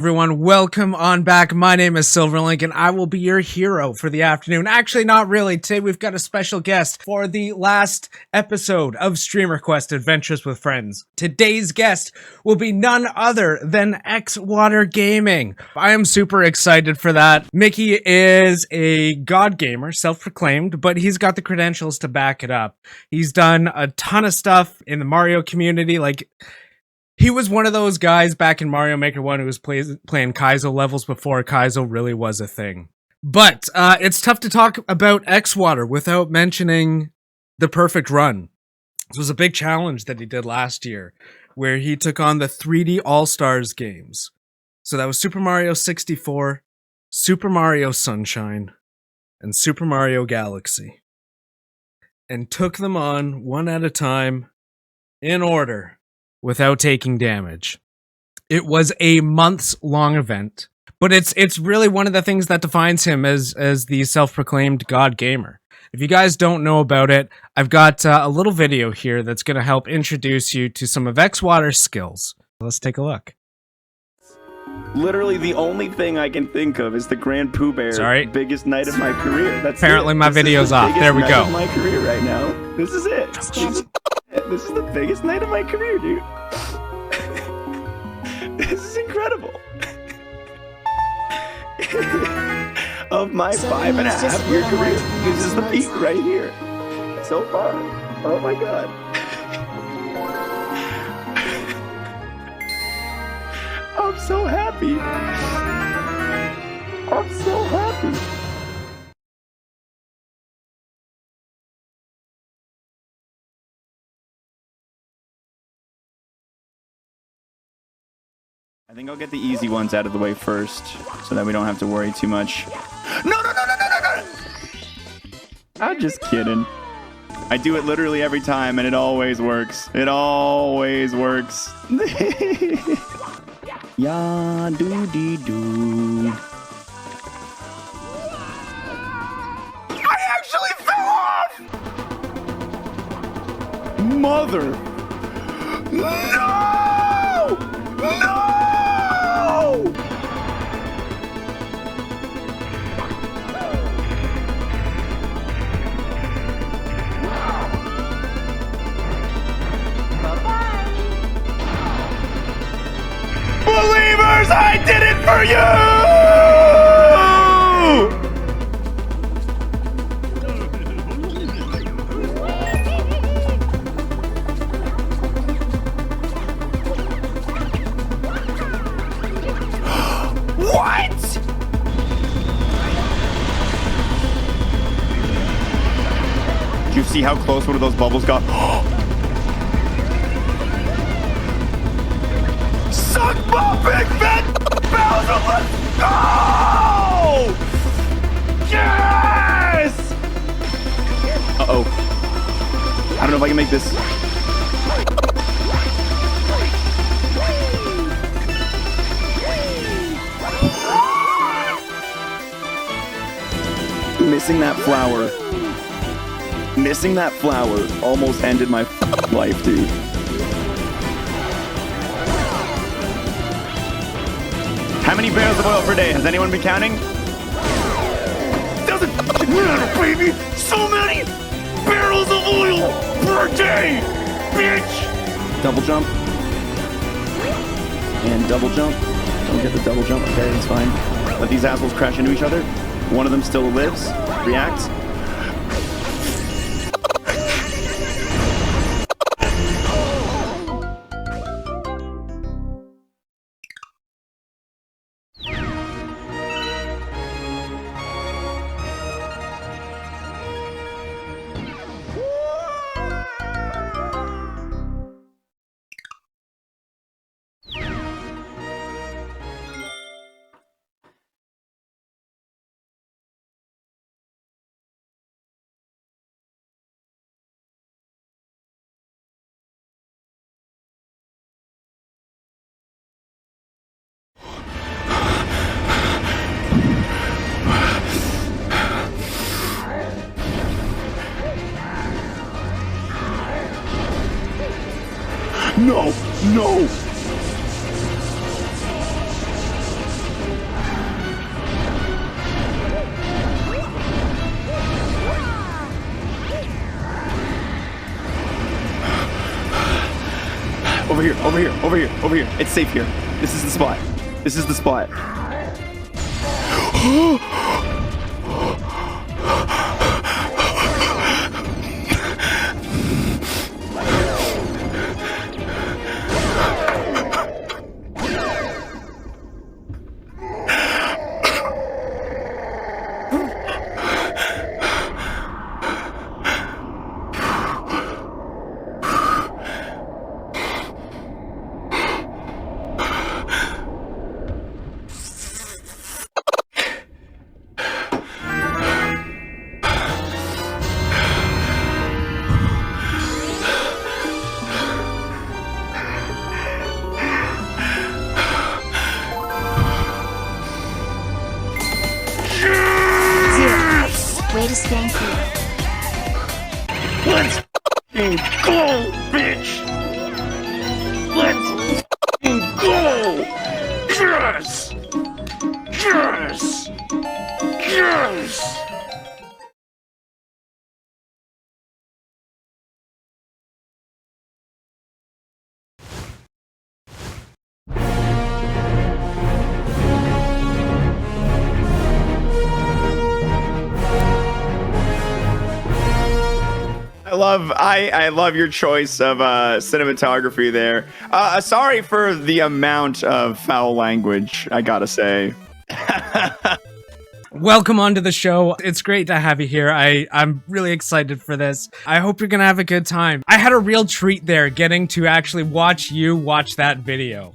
Everyone, welcome on back. My name is SilverLink, and I will be your hero for the afternoon. Actually, not really. Today, we've got a special guest for the last episode of Stream Request Adventures with Friends. Today's guest will be none other than XWater Gaming. I am super excited for that. Mickey is a god gamer, self-proclaimed, but he's got the credentials to back it up. He's done a ton of stuff in the Mario community, he was one of those guys back in Mario Maker 1 who was playing Kaizo levels before Kaizo really was a thing. But it's tough to talk about XWater without mentioning the perfect run. This was a big challenge that he did last year, where he took on the 3D All-Stars games. So that was Super Mario 64, Super Mario Sunshine, and Super Mario Galaxy. And took them on one at a time, in order, without taking damage. It was a months-long event, but it's really one of the things that defines him as the self-proclaimed god gamer. If you guys don't know about it, I've got a little video here that's going to help introduce you to some of XWater's skills. Let's take a look. Literally the only thing I can think of is the Grand Pooh Bear biggest night of my career. That's apparently my video's off. There we go. My career right now. This is it. This is the biggest night of my career, dude. This is incredible. Of my 5.5-year career, this is the peak right here. So far. Oh my god. I'm so happy. I'm so happy. I think I'll get the easy ones out of the way first, so that we don't have to worry too much. No! I'm just kidding. I do it literally every time, and it always works. It always works. Ya doo dee doo. I actually fell off! Mother! No! No! Believers, I did it for you! What? Did you see how close one of those bubbles got? Suck my big fat Bowser, let's go! Yes! Uh-oh. I don't know if I can make this. Missing that flower almost ended my life, dude. How many barrels of oil per day? Has anyone been counting? Doesn't matter, baby! So many barrels of oil per day, bitch! Double jump. And double jump. Don't get the double jump. Okay, that's fine. Let these assholes crash into each other. One of them still lives. React. No! No! Over here, over here, over here, over here. It's safe here. This is the spot. This is the spot. Way to spank you. Let's go, bitch! Let's go! Yes! Yes! Yes! I love your choice of cinematography there. Sorry for the amount of foul language, I gotta say. Welcome onto the show. It's great to have you here. I'm really excited for this. I hope you're gonna have a good time. I had a real treat there getting to actually watch you watch that video.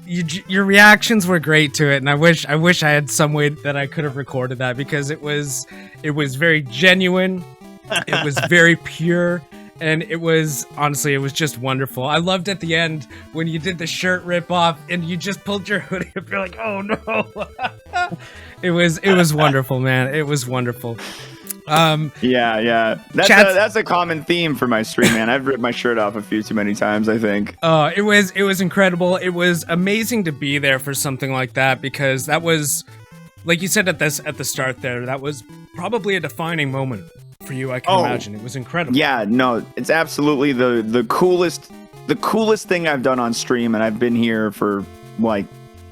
Your reactions were great to it, and I wish I had some way that I could have recorded that, because it was very genuine. It was very pure, and it was just wonderful. I loved at the end when you did the shirt rip off and you just pulled your hoodie up. You're like, oh no. It was wonderful, man. It was wonderful. Yeah. That's a common theme for my stream, man. I've ripped my shirt off a few too many times, I think. It was incredible. It was amazing to be there for something like that, because that was, like you said at the start there, that was probably a defining moment for you, I can imagine. It was incredible. Yeah, no, it's absolutely the coolest thing I've done on stream, and I've been here for like,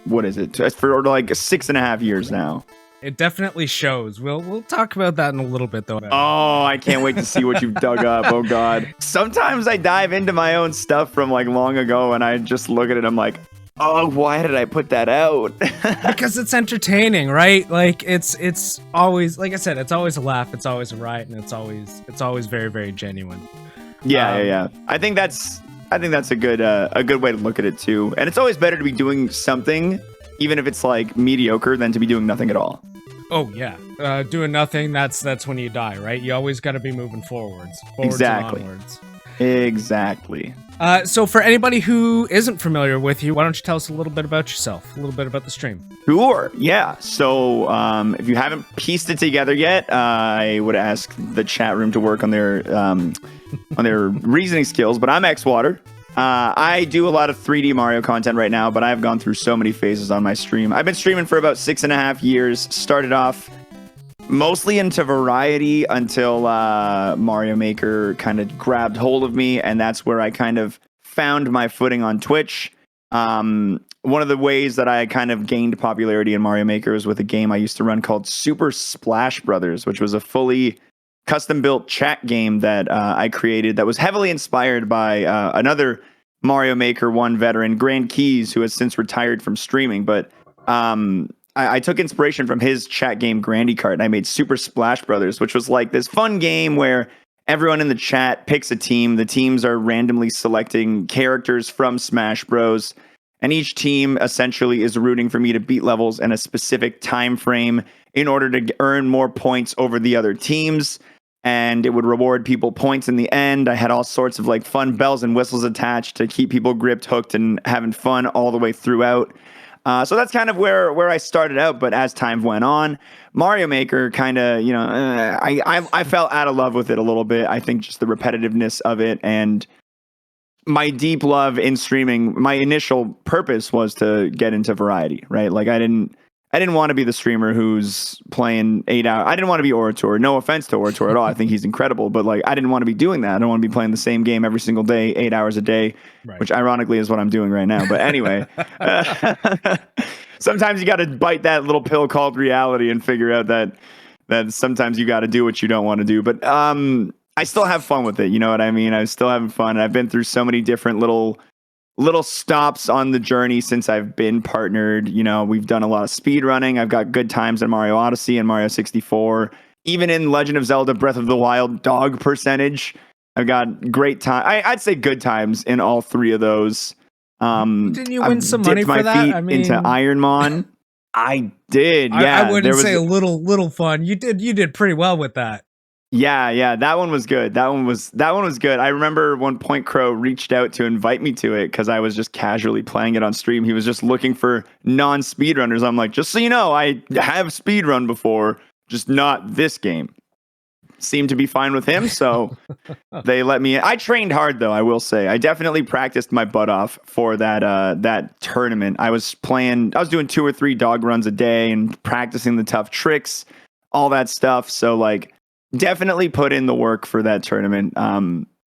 what is it? For like 6.5 years now. It definitely shows. We'll talk about that in a little bit, though. Oh, I can't wait to see what you've dug up. Oh God. Sometimes I dive into my own stuff from like long ago, and I just look at it. I'm like, oh, why did I put that out? Because it's entertaining, right? Like it's always, like I said, it's always a laugh, it's always a riot, and it's always very, very genuine. Yeah. I think that's a good way to look at it too. And it's always better to be doing something, even if it's like mediocre, than to be doing nothing at all. Oh yeah, doing nothing, that's when you die, right? You always got to be moving forwards Exactly. and onwards. Exactly. So for anybody who isn't familiar with you, why don't you tell us a little bit about yourself, a little bit about the stream? Sure. Yeah. So if you haven't pieced it together yet, I would ask the chat room to work on their reasoning skills. But I'm XWater. I do a lot of 3D Mario content right now, but I've gone through so many phases on my stream. I've been streaming for about 6.5 years. Started off mostly into variety until Mario Maker kind of grabbed hold of me, and that's where I kind of found my footing on Twitch. One of the ways that I kind of gained popularity in Mario Maker was with a game I used to run called Super Splash Brothers, which was a fully custom-built chat game that I created that was heavily inspired by another Mario Maker 1 veteran, Grand Keys, who has since retired from streaming. But I took inspiration from his chat game Grandy Kart, and I made Super Splash Brothers, which was like this fun game where everyone in the chat picks a team. The teams are randomly selecting characters from Smash Bros. And each team essentially is rooting for me to beat levels in a specific time frame in order to earn more points over the other teams. And it would reward people points in the end. I had all sorts of like fun bells and whistles attached to keep people gripped, hooked, and having fun all the way throughout. So that's kind of where I started out. But as time went on, Mario Maker kind of, I fell out of love with it a little bit. I think just the repetitiveness of it and my deep love in streaming, my initial purpose was to get into variety, right? Like I didn't I didn't want to be the streamer who's playing 8 hours. I didn't want to be Orator. No offense to Orator at all. I think he's incredible, but like I didn't want to be doing that. I don't want to be playing the same game every single day, 8 hours a day, Right. which ironically is what I'm doing right now. But anyway, sometimes you got to bite that little pill called reality and figure out that sometimes you got to do what you don't want to do. But I still have fun with it. You know what I mean? I'm still having fun. And I've been through so many different little stops on the journey since I've been partnered. You know, we've done a lot of speed running. I've got good times in Mario Odyssey and Mario 64. Even in Legend of Zelda Breath of the Wild dog percentage, I've got great time. I'd say good times in all three of those. Didn't you win I've some money dipped for my that? feet I mean, into Ironmon. I did. Yeah, I wouldn't say a little fun. You did pretty well with that. Yeah, that one was good. That one was good. I remember one point Crow reached out to invite me to it because I was just casually playing it on stream. He was just looking for non-speedrunners. I'm like, just so you know, I have speedrun before, just not this game. Seemed to be fine with him, so they let me in. I trained hard though, I will say. I definitely practiced my butt off for that tournament. I was doing 2 or 3 dog runs a day and practicing the tough tricks, all that stuff. So like definitely put in the work for that tournament.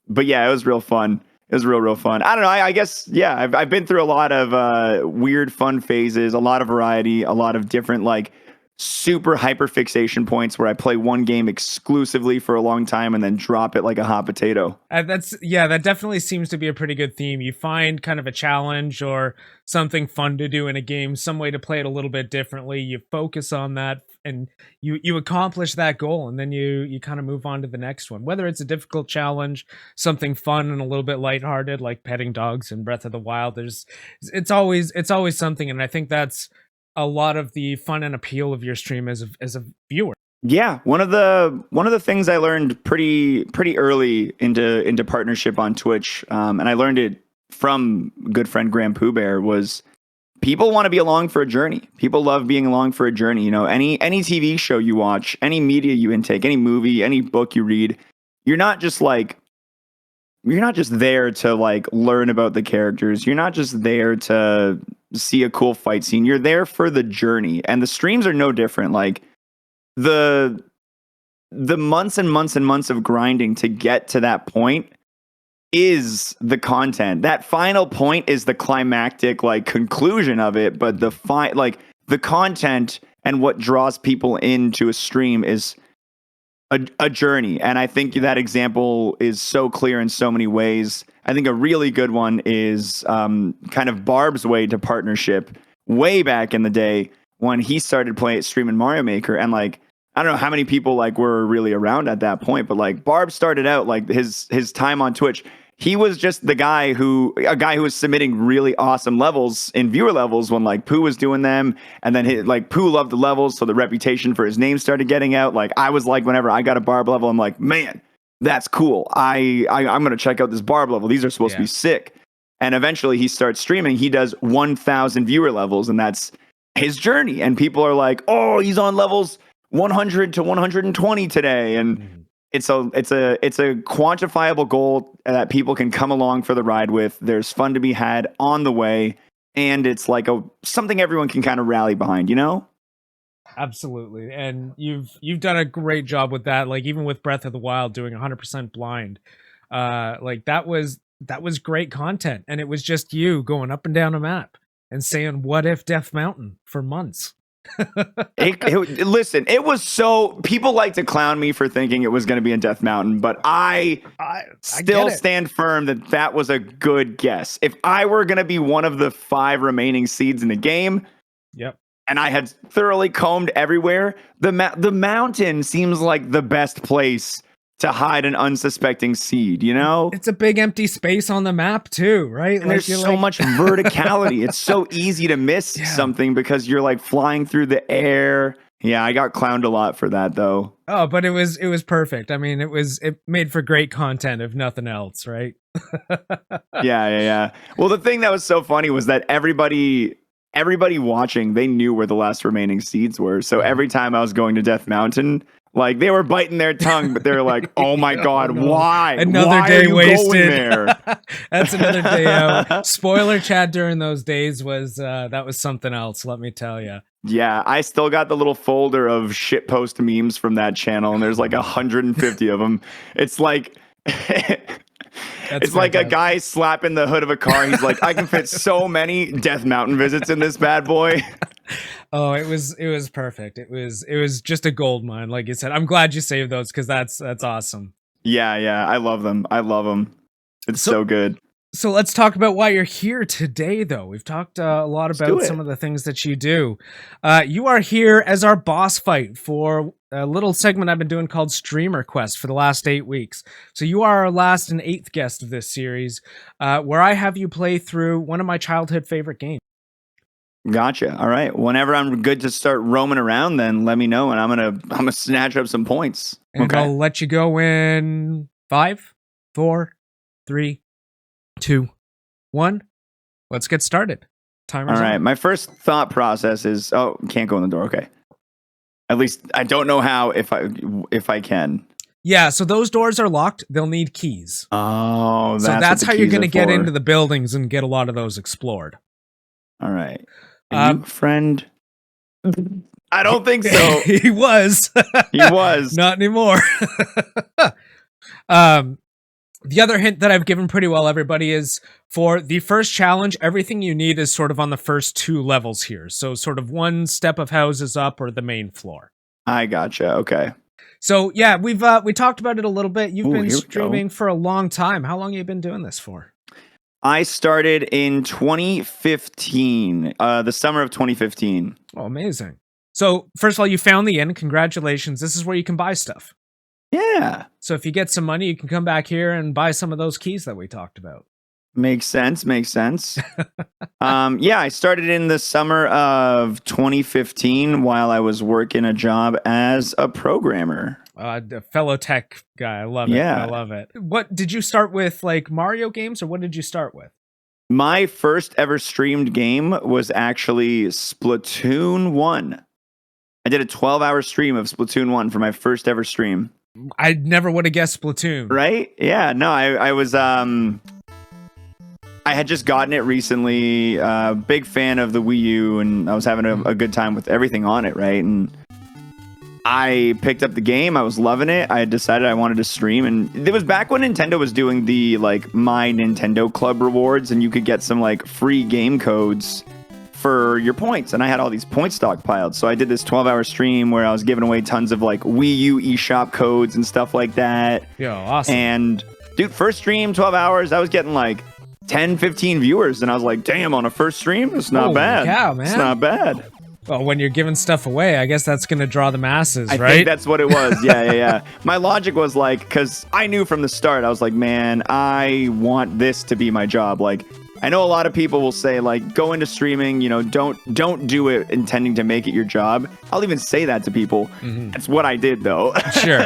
But yeah, it was real fun. It was real fun. I don't know. I guess, yeah, I've been through a lot of weird, fun phases, a lot of variety, a lot of different, like, super hyper fixation points where I play one game exclusively for a long time and then drop it like a hot potato. That definitely seems to be a pretty good theme. You find kind of a challenge or something fun to do in a game, some way to play it a little bit differently. You focus on that and you accomplish that goal, and then you kind of move on to the next one. Whether it's a difficult challenge, something fun and a little bit lighthearted, like petting dogs in Breath of the Wild. It's always something, and I think that's a lot of the fun and appeal of your stream as a viewer. Yeah, one of the things I learned pretty early into partnership on Twitch, and I learned it from good friend Graham Pooh Bear, was people want to be along for a journey. People love being along for a journey. You know, any TV show you watch, any media you intake, any movie, any book you read, you're not just there to like learn about the characters. You're not just there to see a cool fight scene. You're there for the journey, and the streams are no different. Like the months and months and months of grinding to get to that point is the content. That final point is the climactic like conclusion of it, but the content and what draws people into a stream is a journey. And I think that example is so clear in so many ways. I think a really good one is kind of Barb's way to partnership way back in the day when he started streaming Mario Maker. And like, I don't know how many people like were really around at that point, but like Barb started out like his time on Twitch. He was just a guy who was submitting really awesome levels in viewer levels when like Pooh was doing them, and then Pooh loved the levels, so the reputation for his name started getting out. Like I was like, whenever I got a Barb level, I'm like, man, that's cool. I'm gonna check out this Barb level. These are supposed to be sick. And eventually he starts streaming. He does 1,000 viewer levels, and that's his journey. And people are like, oh, he's on levels 100 to 120 today, and it's a quantifiable goal that people can come along for the ride with. There's fun to be had on the way, and it's like something everyone can kind of rally behind, you know? Absolutely. And you've done a great job with that. Like even with Breath of the Wild doing 100% blind. Like that was great content, and it was just you going up and down a map and saying what if Death Mountain for months. Listen, it was so people like to clown me for thinking it was going to be in Death Mountain, but I still stand firm that was a good guess. If I were going to be one of the 5 remaining seeds in the game, and I had thoroughly combed everywhere, the mountain seems like the best place to hide an unsuspecting seed, you know? It's a big empty space on the map too, right? And there's so much verticality. It's so easy to miss something because you're like flying through the air. Yeah, I got clowned a lot for that though. Oh, but it was perfect. I mean, it made for great content if nothing else, right? Yeah. Well, the thing that was so funny was that everybody watching, they knew where the last remaining seeds were. So every time I was going to Death Mountain, like they were biting their tongue, but they're like, "Oh my god, why? Another why day are you wasted." Going there? That's another day out. Spoiler chat during those days was that was something else. Let me tell you. Yeah, I still got the little folder of shitpost memes from that channel, and there's like 150 of them. It's like it's like a guy slapping the hood of a car. He's like, I can fit so many Death Mountain visits in this bad boy. Oh, it was perfect. It was just a gold mine, like you said. I'm glad you saved those because that's awesome. Yeah, I love them. I love them. It's so good. So let's talk about why you're here today, though. We've talked a lot about some of the things that you do. You are here as our boss fight for a little segment I've been doing called Streamer Quest for the last 8 weeks. So you are our last and 8th guest of this series, where I have you play through one of my childhood favorite games. Gotcha. All right. Whenever I'm good to start roaming around, then let me know, and I'm gonna snatch up some points. And I'll let you go in 5, 4, 3, 2, 1. Let's get started. Timer's all right. on. My first thought process is, can't go in the door. Okay. At least I don't know how if I can. Yeah, so those doors are locked. They'll need keys. Oh, that's how you're going to get into the buildings and get a lot of those explored. All right. Are you a friend? I don't think so. He was. He was. Not anymore. The other hint that I've given pretty well, everybody, is for the first challenge, everything you need is sort of on the first 2 levels here. So sort of one step of houses up or the main floor. I gotcha. Okay. So yeah, we talked about it a little bit. You've been streaming for a long time. How long have you been doing this for? I started in 2015, the summer of 2015. Oh, amazing. So first of all, you found the inn. Congratulations. This is where you can buy stuff. Yeah. So if you get some money, you can come back here and buy some of those keys that we talked about. Makes sense. Yeah, I started in the summer of 2015 while I was working a job as a programmer. A fellow tech guy. I love it. Yeah. I love it. What did you start with, like Mario games, or what did you start with? My first ever streamed game was actually Splatoon 1. I did a 12-hour stream of Splatoon 1 for my first ever stream. I never would have guessed Splatoon. Right? Yeah, no, I was I had just gotten it recently, big fan of the Wii U, and I was having a good time with everything on it, right? And I picked up the game, I was loving it. I had decided I wanted to stream, and it was back when Nintendo was doing the like My Nintendo Club rewards, and you could get some like free game codes for your points, and I had all these points stockpiled. So I did this 12-hour stream where I was giving away tons of like Wii U eShop codes and stuff like that. Yo, awesome. And dude, first stream, 12 hours, I was getting like 10, 15 viewers, and I was like, damn, on a first stream, it's not bad. Yeah, man. It's not bad. Well, when you're giving stuff away, I guess that's going to draw the masses, right? I think that's what it was. Yeah. My logic was like, because I knew from the start, I was like, man, I want this to be my job. Like, I know a lot of people will say, like, go into streaming, you know, don't do it intending to make it your job. I'll even say that to people. Mm-hmm. That's what I did, though. Sure.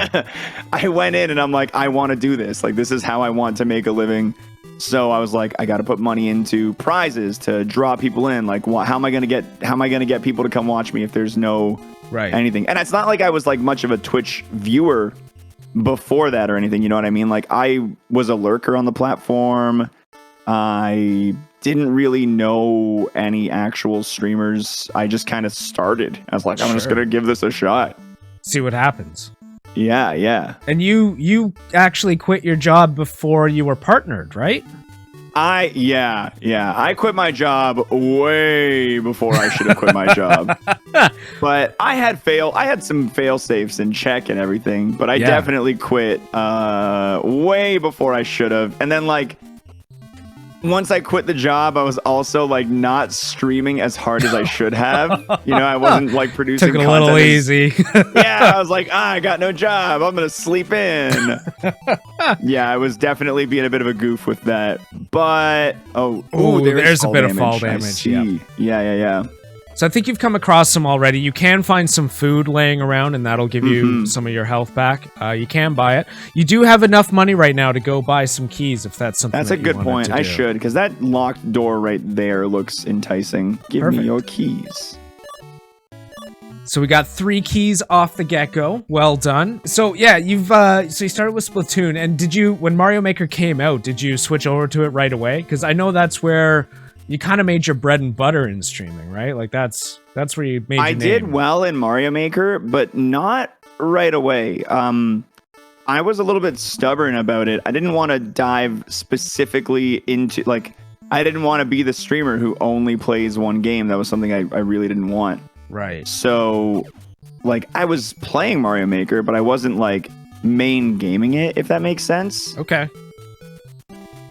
I went in and I'm like, I want to do this. Like, this is how I want to make a living. So I was like, I got to put money into prizes to draw people in. Like, how am I going to get people to come watch me if there's no anything? And it's not like I was like much of a Twitch viewer before that or anything. You know what I mean? Like, I was a lurker on the platform. I didn't really know any actual streamers. I just kind of started. I was like, I'm just going to give this a shot. See what happens. Yeah. And you actually quit your job before you were partnered, right? I quit my job way before I should have quit my job. But I had some fail safes in check and everything, but I definitely quit way before I should have. And then like once I quit the job, I was also like not streaming as hard as I should have. You know, I wasn't like producing content. Took it a little easy. Yeah, I was like, I got no job. I'm going to sleep in. Yeah, I was definitely being a bit of a goof with that. But, there's a bit of fall damage. Yeah. So I think you've come across some already. You can find some food laying around, and that'll give you some of your health back. You can buy it. You do have enough money right now to go buy some keys if that's something. That's a good point. I should, because that locked door right there looks enticing. Give me your keys. So we got 3 keys off the get-go. Well done. So yeah, you started with Splatoon, and when Mario Maker came out, did you switch over to it right away? Because I know that's where you kind of made your bread and butter in streaming, right? Like that's where you made your I name. did well in Mario Maker, but not right away. I was a little bit stubborn about it. I didn't want to dive specifically into, like, I didn't want to be the streamer who only plays one game. That was something I really didn't want. Right. So, like, I was playing Mario Maker, but I wasn't, like, main gaming it, if that makes sense. Okay.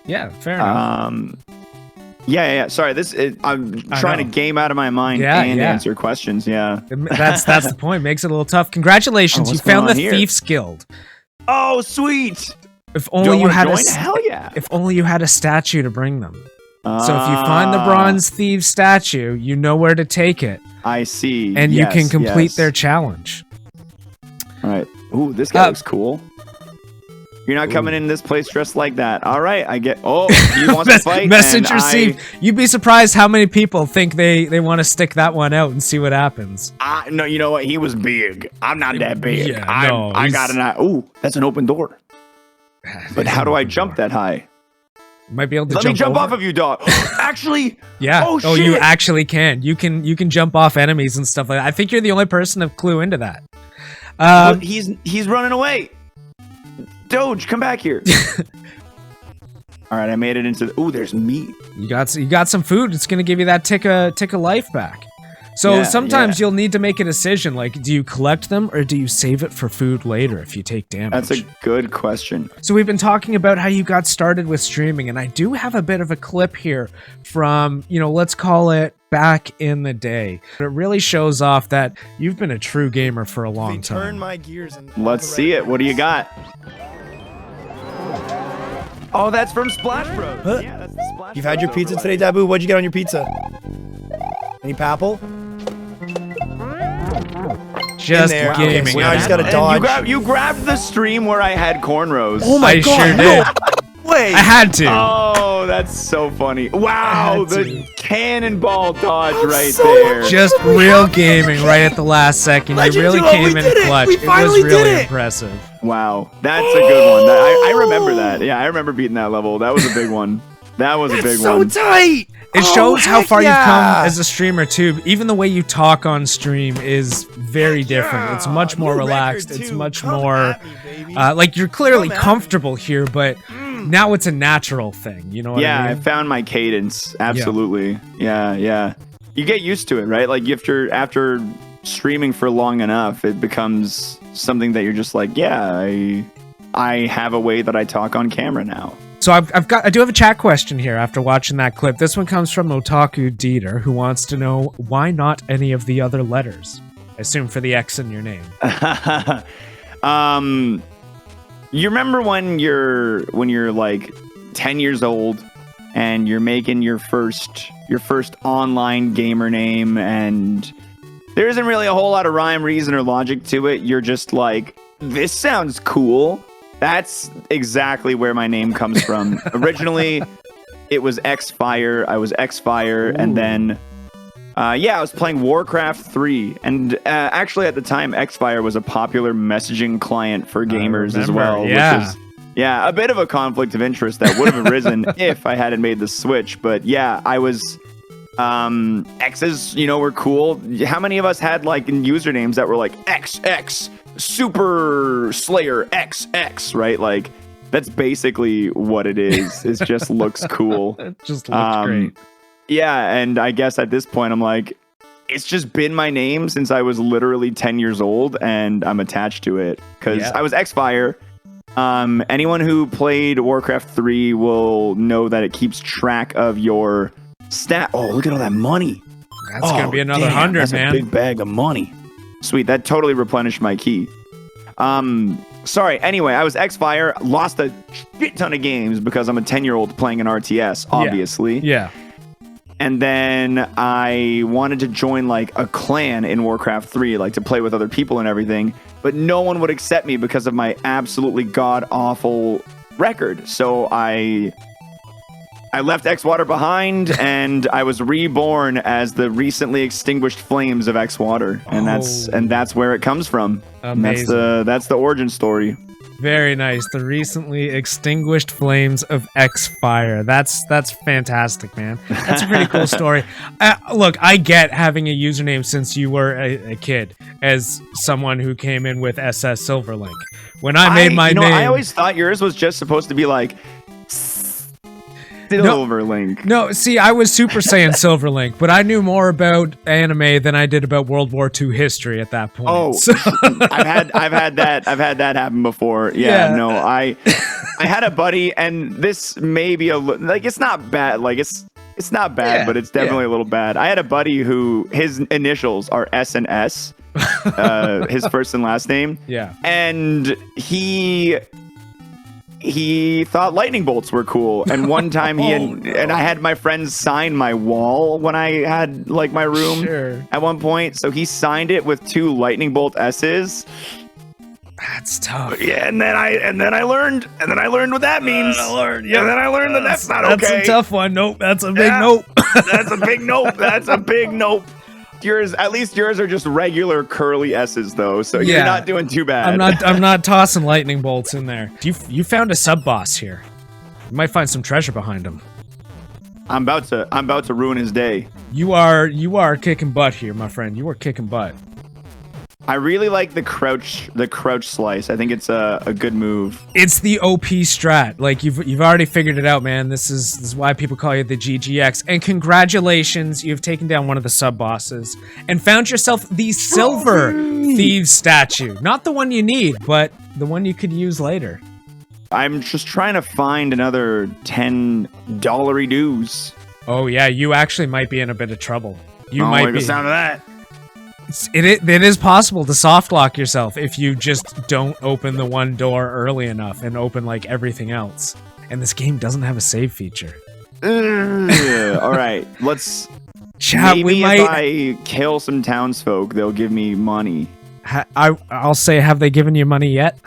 Yeah, fair enough. Yeah. Sorry, I'm trying to game out of my mind and answer questions. Yeah. That's the point. Makes it a little tough. Congratulations, you found the Thief's Guild. Oh, sweet! If only you had hell yeah! If only you had a statue to bring them. So if you find the Bronze Thieves statue, you know where to take it. I see. And you can complete their challenge. All right. Ooh, this guy looks cool. You're not coming in this place dressed like that. All right, I get. Oh, he wants to fight. Message received. You'd be surprised how many people think they want to stick that one out and see what happens. No, you know what? He was big. I'm not that big. Yeah, I got an eye. Ooh, that's an open door. But how do I jump that high? You might be able to Let me jump off of you, dog. Actually, yeah. Oh, shit. You actually can. You can jump off enemies and stuff like that. I think you're the only person to clue into that. He's running away. Doge, come back here. All right, I made it into. Ooh, there's meat. You got some food. It's gonna give you that tick of life back. So sometimes you'll need to make a decision. Like, do you collect them or do you save it for food later if you take damage? That's a good question. So we've been talking about how you got started with streaming, and I do have a bit of a clip here from, let's call it back in the day. It really shows off that you've been a true gamer for a long time. Turn my gears and let's see it. What do you got? Oh, that's from Splash Bros. Huh? Yeah, that's the Splash You've had your Bros pizza overlay. today, Dabu? What'd you get on your pizza? Any papple? Just there. gaming. Okay, so now I just gotta And dodge. You grabbed the stream where I had cornrows. Oh my I god! sure no did. way! I had to. Oh, that's so funny. Wow, the cannonball dodge right so there. Just real gaming right at the last second. Legend You really duo, came we in did it. clutch. We It was finally did really it. impressive. Wow, that's a good one. I remember that. Yeah, I remember beating that level. That was a big one. That was a big so one. tight! It Oh, shows how heck far you've come yeah. as a streamer too. Even the way you talk on stream is very different. It's much more New relaxed. record, It's too. much Come more at me, baby. like you're clearly Come at comfortable here, but now it's a natural thing. You know what Yeah, I I mean? found my cadence. Absolutely. Yeah. You get used to it, right? Like after streaming for long enough, it becomes something that you're just like, yeah, I have a way that I talk on camera now. So I do have a chat question here after watching that clip. This one comes from Otaku Dieter, who wants to know why not any of the other letters. I assume for the X in your name. You remember when you're like 10 years old and you're making your first online gamer name, and there isn't really a whole lot of rhyme, reason, or logic to it. You're just like, this sounds cool. That's exactly where my name comes from. Originally, it was XFire. I was XFire, and then I was playing Warcraft 3, and actually at the time, XFire was a popular messaging client for gamers as well. Yeah. Which is, a bit of a conflict of interest that would have arisen if I hadn't made the switch. But yeah, I was X's, were cool. How many of us had like usernames that were like XX Super Slayer XX, right? Like that's basically what it is. It just looks cool. It just looks great. Yeah, and I guess at this point I'm like, it's just been my name since I was literally 10 years old, and I'm attached to it because I was Xfire. Anyone who played Warcraft 3 will know that it keeps track of your stat. Oh, look at all that money. That's gonna be another damn, 100, that's man. a big bag of money. Sweet, that totally replenished my key. Sorry, anyway, I was Xfire, lost a shit ton of games because I'm a 10-year-old playing an RTS, obviously. Yeah. And then I wanted to join like a clan in Warcraft 3, like to play with other people and everything, but no one would accept me because of my absolutely god-awful record. So I left XWater behind, and I was reborn as the recently extinguished flames of XWater, and that's where it comes from. Amazing. And that's the origin story. Very nice. The recently extinguished flames of XFire. That's fantastic, man. That's a pretty cool story. Look, I get having a username since you were a kid, as someone who came in with sssilverlink. When I made my name, I always thought yours was just supposed to be like SilverLink. No, see, I was Super Saiyan SilverLink, but I knew more about anime than I did about World War II history at that point. Oh, so. I've had that happen before. Yeah. No, I had a buddy, and this may be like it's not bad. Like it's not bad, but it's definitely a little bad. I had a buddy who his initials are S and S, his first and last name. Yeah, and he thought lightning bolts were cool, and one time and I had my friends sign my wall when I had like my room at one point, so he signed it with 2 lightning bolt S's. That's tough. Yeah, and then I learned what that means. And then I learned that that's not okay. That's a tough one. Nope, that's a big nope. That's a big nope. That's a big nope. At least yours are just regular curly S's though, so you're not doing too bad. I'm not tossing lightning bolts in there. You found a sub boss here. You might find some treasure behind him. I'm about to ruin his day. You are kicking butt here, my friend. You are kicking butt. I really like the crouch slice. I think it's a good move. It's the OP strat. Like you've already figured it out, man. This is why people call you the GGX. And congratulations, you've taken down one of the sub bosses and found yourself the silver thieves statue. Not the one you need, but the one you could use later. I'm just trying to find another $10 dues. Oh yeah, you actually might be in a bit of trouble. You might like be. The sound of that. It is possible to soft lock yourself if you just don't open the one door early enough and open like everything else. And this game doesn't have a save feature. All right, let's. Chat, maybe if I kill some townsfolk, they'll give me money. I'll say, have they given you money yet?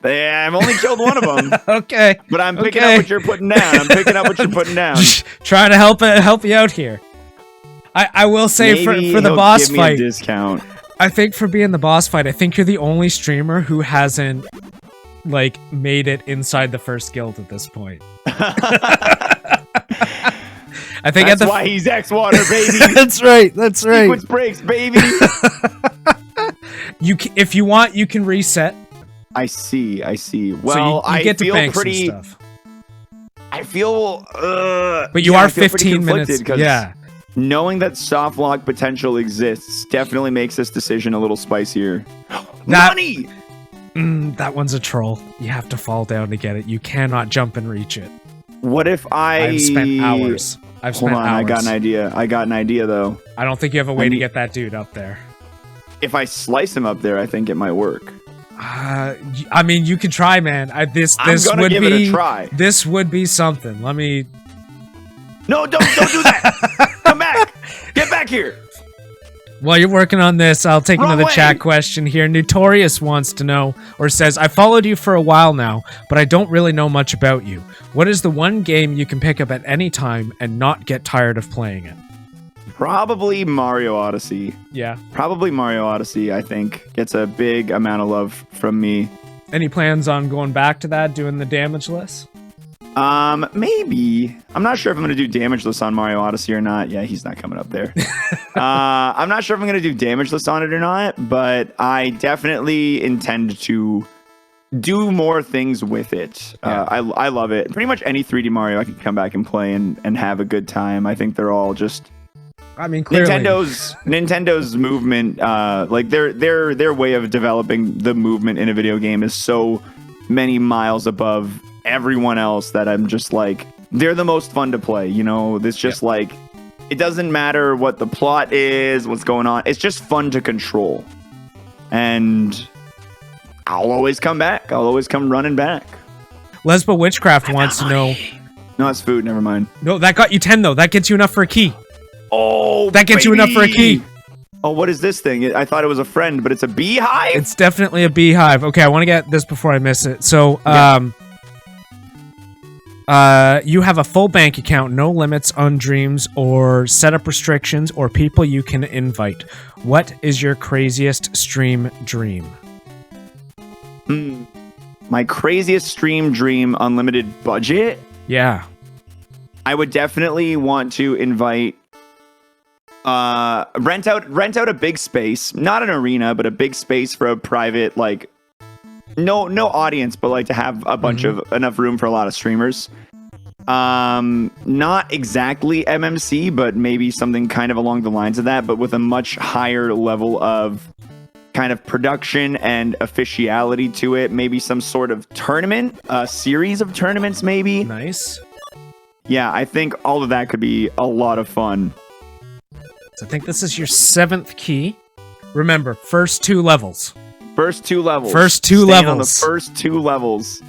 Yeah, I've only killed one of them. Okay, but I'm picking up what you're putting down. Just trying to help you out here. I will say maybe for the boss give fight, me a discount. I think for being the boss fight, I think you're the only streamer who hasn't like made it inside the first guild at this point. I think that's why he's XWater, baby. That's right. That's right. Sequence breaks, baby. If you want, you can reset. I see. Well, so you get to feel bank pretty. Some stuff. I feel. But you are 15 minutes. Yeah. Knowing that soft lock potential exists definitely makes this decision a little spicier. Money! That one's a troll. You have to fall down to get it. You cannot jump and reach it. What if I've spent hours. Hold on, I got an idea, though. I don't think you have a way to get that dude up there. If I slice him up there, I think it might work. I mean, you can try, man. This would give be it a try. This would be something. Let me. No, don't do that. Come back. Get back here. While you're working on this, I'll take another chat question here. Notorious wants to know, or says, I followed you for a while now, but I don't really know much about you. What is the one game you can pick up at any time and not get tired of playing it? Probably Mario Odyssey. Yeah. Probably Mario Odyssey, I think. Gets a big amount of love from me. Any plans on going back to that, doing the damage list? Maybe. I'm not sure if I'm going to do damage list on Mario Odyssey or not. Yeah, he's not coming up there. I'm not sure if I'm going to do damage list on it or not, but I definitely intend to do more things with it. Yeah. I love it. Pretty much any 3D Mario I can come back and play and have a good time. I think they're all just... I mean, clearly. Nintendo's movement, like their way of developing the movement in a video game is so many miles above everyone else that I'm just like, they're the most fun to play. You know, it's just like, it doesn't matter what the plot is, what's going on. It's just fun to control. And I'll always come back. I'll always come running back. Lesbo Witchcraft wants to know. No, it's food. Never mind. No, that got you 10 though. That gets you enough for a key. Oh, that gets you enough for a key. Oh, what is this thing? I thought it was a friend, but it's a beehive? It's definitely a beehive. Okay, I want to get this before I miss it. So, you have a full bank account, no limits on dreams or setup restrictions or people you can invite. What is your craziest stream dream? my craziest stream dream unlimited budget, Yeah. I would definitely want to invite rent out a big space, not an arena, but a big space for a private, like no audience, but like to have a bunch of enough room for a lot of streamers. Not exactly MMC, but maybe something kind of along the lines of that, but with a much higher level of kind of production and officiality to it. Maybe some sort of tournament, a series of tournaments, maybe. Nice. Yeah, I think all of that could be a lot of fun. So I think this is your 7th key. Remember, first 2 levels. First 2 levels. First 2 Staying levels. on the first 2 levels.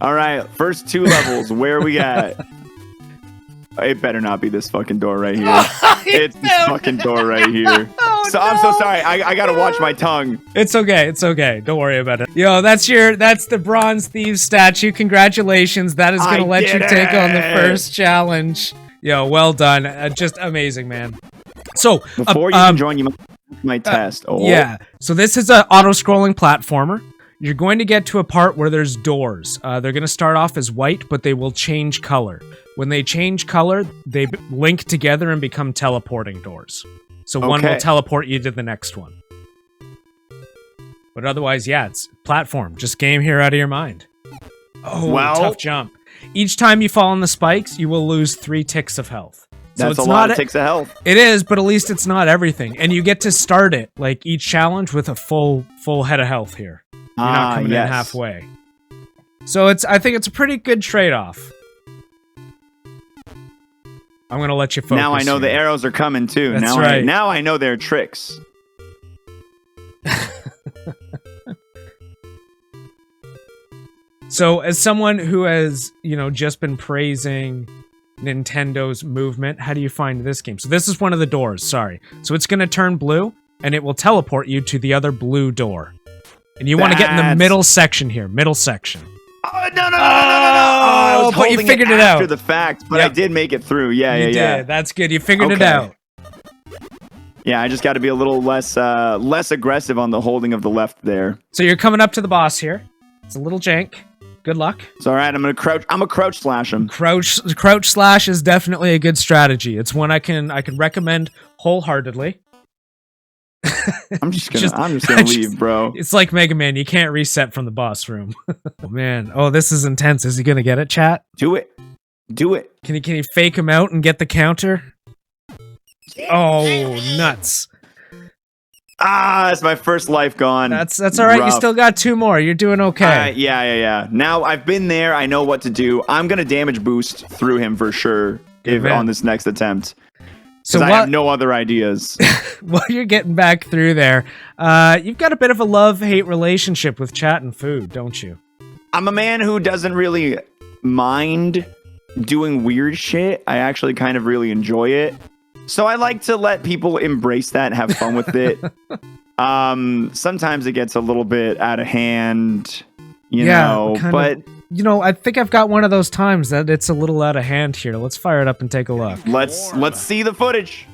All right, first 2 levels. Where are we at? It better not be this fucking door right here. It's this fucking door right here. So I'm so sorry. I gotta watch my tongue. It's okay. It's okay. Don't worry about it. Yo, that's the Bronze Thieves statue. Congratulations. That is gonna let you take on the first challenge. Yo, well done. Just amazing, man. So Before you can join, you might test. Yeah. So this is an auto-scrolling platformer. You're going to get to a part where there's doors. They're going to start off as white, but they will change color. When they change color, they link together and become teleporting doors. So one will teleport you to the next one. But otherwise, yeah, it's platform. Just game here out of your mind. Oh, tough jump. Each time you fall on the spikes, you will lose 3 ticks of health. So That's it's a lot of ticks of health. It is, but at least it's not everything. And you get to start it, like each challenge, with a full head of health here. You're not coming in halfway. So I think it's a pretty good trade-off. I'm gonna let you focus. Now I know the arrows are coming too. That's right. Now I know their tricks. So as someone who has, just been praising Nintendo's movement, how do you find this game? So this is one of the doors, sorry. So it's gonna turn blue, and it will teleport you to the other blue door. And you want to get in the middle section here. Middle section. Oh, no. I was but you figured it out. After the fact, but I did make it through. Yeah. You did. That's good. You figured it out. Yeah, I just got to be a little less aggressive on the holding of the left there. So you're coming up to the boss here. It's a little jank. Good luck. It's all right. I'm going to crouch. I'm a crouch slash him. Crouch slash is definitely a good strategy. It's one I can recommend wholeheartedly. I'm just gonna leave, bro. It's like Mega Man. You can't reset from the boss room. Oh, man. Oh, this is intense. Is he gonna get it, chat? Do it. Can he fake him out and get the counter? Oh, nuts. That's my first life gone. That's all right. You still got 2 more. You're doing okay. Yeah. Now I've been there. I know what to do. I'm gonna damage boost through him for sure on this next attempt. So I have no other ideas. While you're getting back through there, you've got a bit of a love-hate relationship with chat and food, don't you? I'm a man who doesn't really mind doing weird shit. I actually kind of really enjoy it. So I like to let people embrace that and have fun with it. Sometimes it gets a little bit out of hand, you know, but... I think I've got one of those times that it's a little out of hand here. Let's fire it up and take a look. Let's see the footage.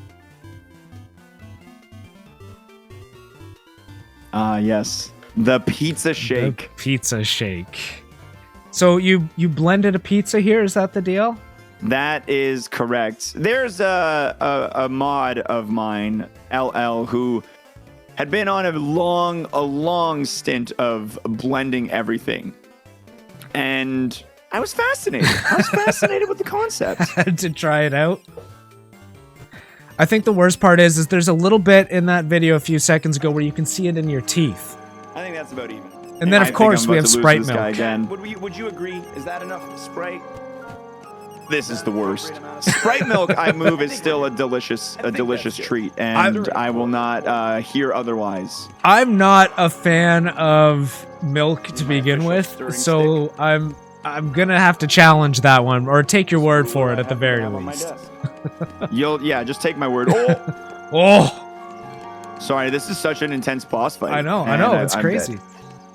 Yes. The pizza shake. The pizza shake. So you blended a pizza here? Is that the deal? That is correct. There's a mod of mine, LL, who had been on a long stint of blending everything. And I was fascinated. With the concept. Had to try it out. I think the worst part is there's a little bit in that video a few seconds ago where you can see it in your teeth. I think that's about even. And then, of course, we have Sprite milk. Again. Would you agree? Is that enough Sprite? This is the worst. Sprite milk, I move, is still a delicious treat, and I will not hear otherwise. I'm not a fan of milk to begin with, so I'm gonna have to challenge that one, or take your word for it at the very least. Just take my word. Sorry, this is such an intense boss fight. I know, it's crazy.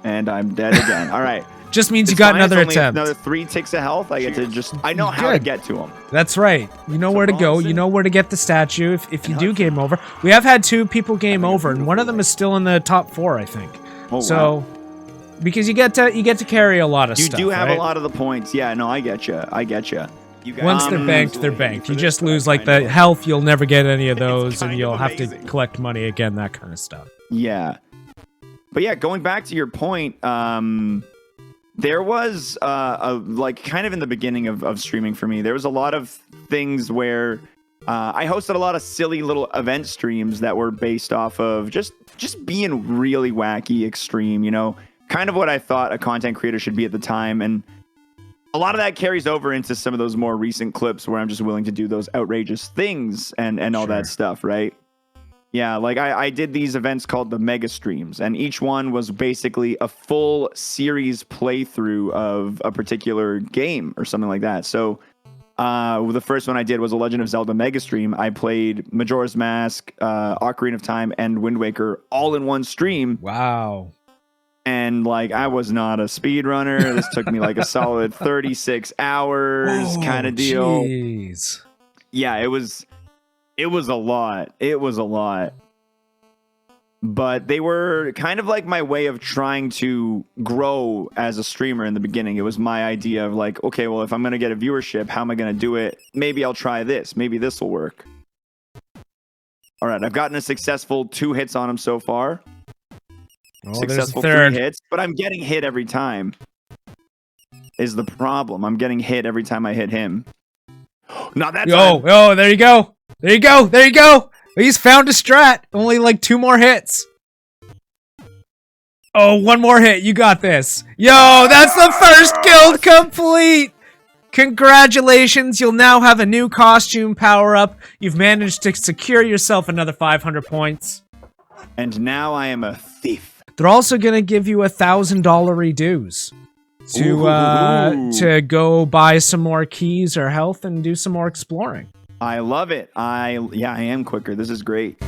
And I'm dead again. All right. Just means you got another attempt. Another 3 ticks of health. I know how to get to them. That's right. You know where to go. You know where to get the statue if you do game over. We have had 2 people game over, and one of them is still in the top 4, I think. because you get to carry a lot of You stuff. do have right? a lot of the points. Yeah, no, I get you. I get you. Once they're banked, they're banked. You just lose like the health. You'll never get any of those, and you'll have to collect money again. That kind of stuff. Yeah. But yeah, going back to your point, there was like kind of in the beginning of streaming for me, there was a lot of things where I hosted a lot of silly little event streams that were based off of just being really wacky, extreme, you know, kind of what I thought a content creator should be at the time. And a lot of that carries over into some of those more recent clips where I'm just willing to do those outrageous things and all that stuff, right? Yeah, like I did these events called the Mega Streams, and each one was basically a full series playthrough of a particular game or something like that. So the first one I did was a Legend of Zelda Mega Stream. I played Majora's Mask, Ocarina of Time, and Wind Waker all in one stream. Wow. And like I was not a speedrunner. This took me like a solid 36 hours kind of deal. Jeez. Yeah, it was a lot. It was a lot. But they were kind of like my way of trying to grow as a streamer in the beginning. It was my idea of like, okay, well, if I'm going to get a viewership, how am I going to do it? Maybe I'll try this. Maybe this will work. All right, I've gotten a successful 2 hits on him so far. Oh, Successful there's a 3 hits, but I'm getting hit every time. Is the problem. I'm getting hit every time I hit him. Not that time. Oh, there you go. There you go. There you go. He's found a strat. Only like 2 more hits. Oh, 1 more hit. You got this. Yo, that's the first guild complete. Congratulations. You'll now have a new costume power-up. You've managed to secure yourself another 500 points. And now I am a thief. They're also going to give you $1,000 redues to go buy some more keys or health and do some more exploring. I love it. I am quicker. This is great.